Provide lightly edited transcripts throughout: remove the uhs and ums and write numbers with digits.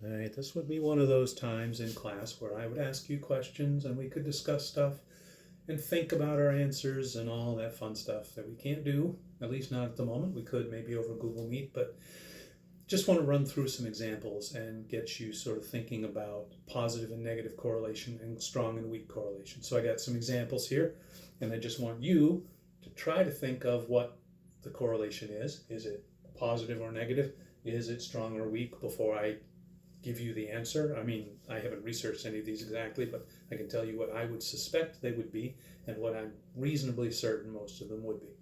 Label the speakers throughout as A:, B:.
A: All right, this would be one of those times in class where I would ask you questions and we could discuss stuff and think about our answers and all that fun stuff that we can't do, at least not at the moment. We could maybe over Google Meet, but just want to run through some examples and get you sort of thinking about positive and negative correlation and strong and weak correlation. So I got some examples here, and I just want you to try to think of what the correlation is. Is it positive or negative? Is it strong or weak before I give you the answer? I mean, I haven't researched any of these exactly, but I can tell you what I would suspect they would be and what I'm reasonably certain most of them would be.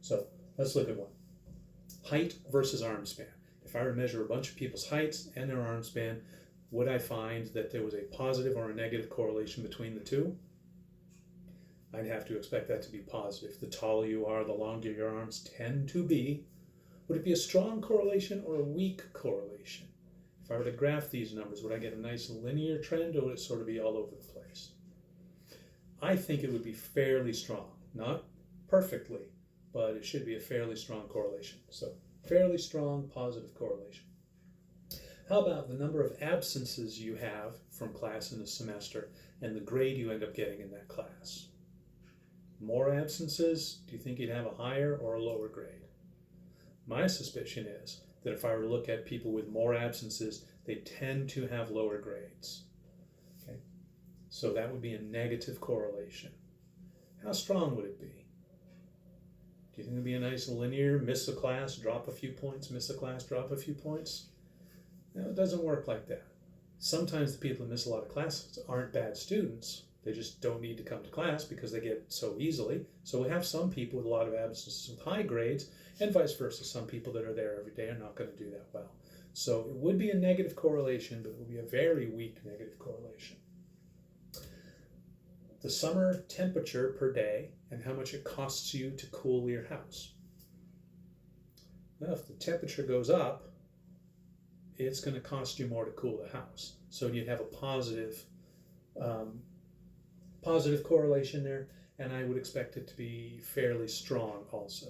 A: So let's look at one. Height versus arm span. If I were to measure a bunch of people's heights and their arm span, would I find that there was a positive or a negative correlation between the two? I'd have to expect that to be positive. The taller you are, the longer your arms tend to be. Would it be a strong correlation or a weak correlation? If I were to graph these numbers, would I get a nice linear trend or would it sort of be all over the place? I think it would be fairly strong. Not perfectly, but it should be a fairly strong correlation. So fairly strong positive correlation. How about the number of absences you have from class in a semester and the grade you end up getting in that class? More absences, do you think you'd have a higher or a lower grade? My suspicion is that if I were to look at people with more absences, they tend to have lower grades. Okay, so that would be a negative correlation. How strong would it be? Do you think it'd be a nice linear, miss a class, drop a few points, miss a class, drop a few points? No, it doesn't work like that. Sometimes the people who miss a lot of classes aren't bad students. They just don't need to come to class because they get so easily. So we have some people with a lot of absences with high grades, and vice versa. Some people that are there every day are not going to do that well. So it would be a negative correlation, but it would be a very weak negative correlation. The summer temperature per day and how much it costs you to cool your house. Well, if the temperature goes up, it's going to cost you more to cool the house. So you'd have a positive correlation there, and I would expect it to be fairly strong also.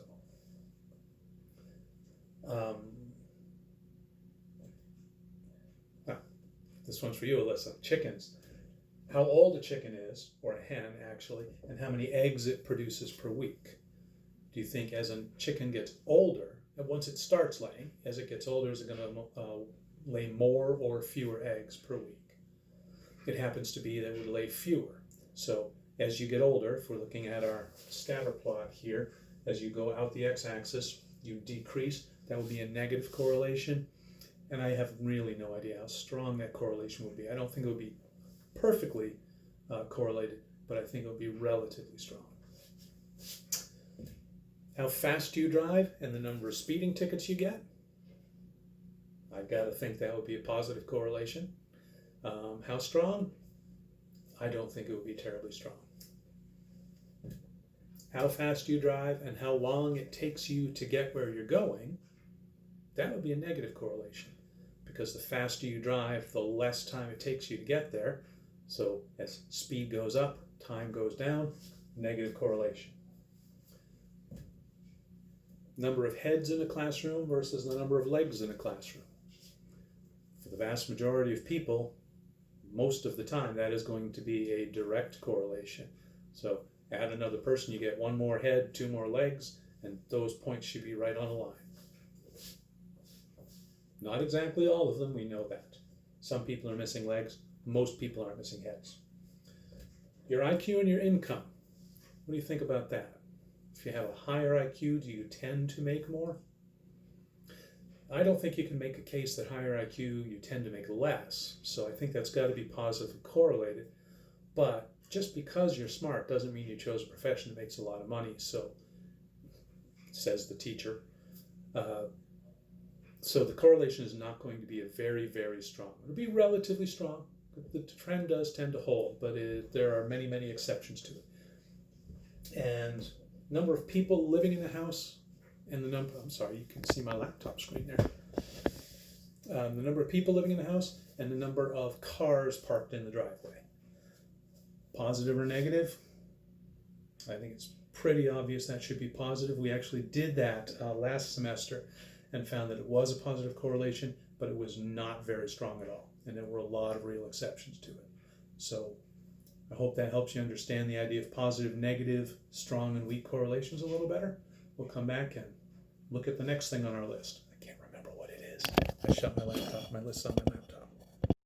A: This one's for you, Alyssa. Chickens. How old a chicken is, or a hen actually, and how many eggs it produces per week. Do you think as a chicken gets older, and once it starts laying, as it gets older, is it going to lay more or fewer eggs per week? It happens to be that it would lay fewer. So as you get older, if we're looking at our scatter plot here, as you go out the x-axis, you decrease. That would be a negative correlation. And I have really no idea how strong that correlation would be. I don't think it would be perfectly correlated, but I think it would be relatively strong. How fast do you drive and the number of speeding tickets you get? I've got to think that would be a positive correlation. How strong? I don't think it would be terribly strong. How fast you drive and how long it takes you to get where you're going, that would be a negative correlation, because the faster you drive, the less time it takes you to get there. So as speed goes up, time goes down, negative correlation. Number of heads in a classroom versus the number of legs in a classroom. For the vast majority of people, most of the time, that is going to be a direct correlation. So add another person, you get one more head, two more legs, and those points should be right on a line. Not exactly all of them, we know that. Some people are missing legs, most people aren't missing heads. Your IQ and your income. What do you think about that? If you have a higher IQ, do you tend to make more? I don't think you can make a case that higher IQ, you tend to make less. So I think that's got to be positively correlated. But just because you're smart doesn't mean you chose a profession that makes a lot of money. So, says the teacher. So the correlation is not going to be a very, very strong. It'll be relatively strong. The trend does tend to hold, but there are many, many exceptions to it. And number of people living in the house and the number, I'm sorry, you can see my laptop screen there. The number of people living in the house and the number of cars parked in the driveway. Positive or negative? I think it's pretty obvious that should be positive. We actually did that last semester and found that it was a positive correlation. but it was not very strong at all. And there were a lot of real exceptions to it. So I hope that helps you understand the idea of positive, negative, strong, and weak correlations a little better. We'll come back and look at the next thing on our list. I can't remember what it is. I shut my laptop, my list on my laptop.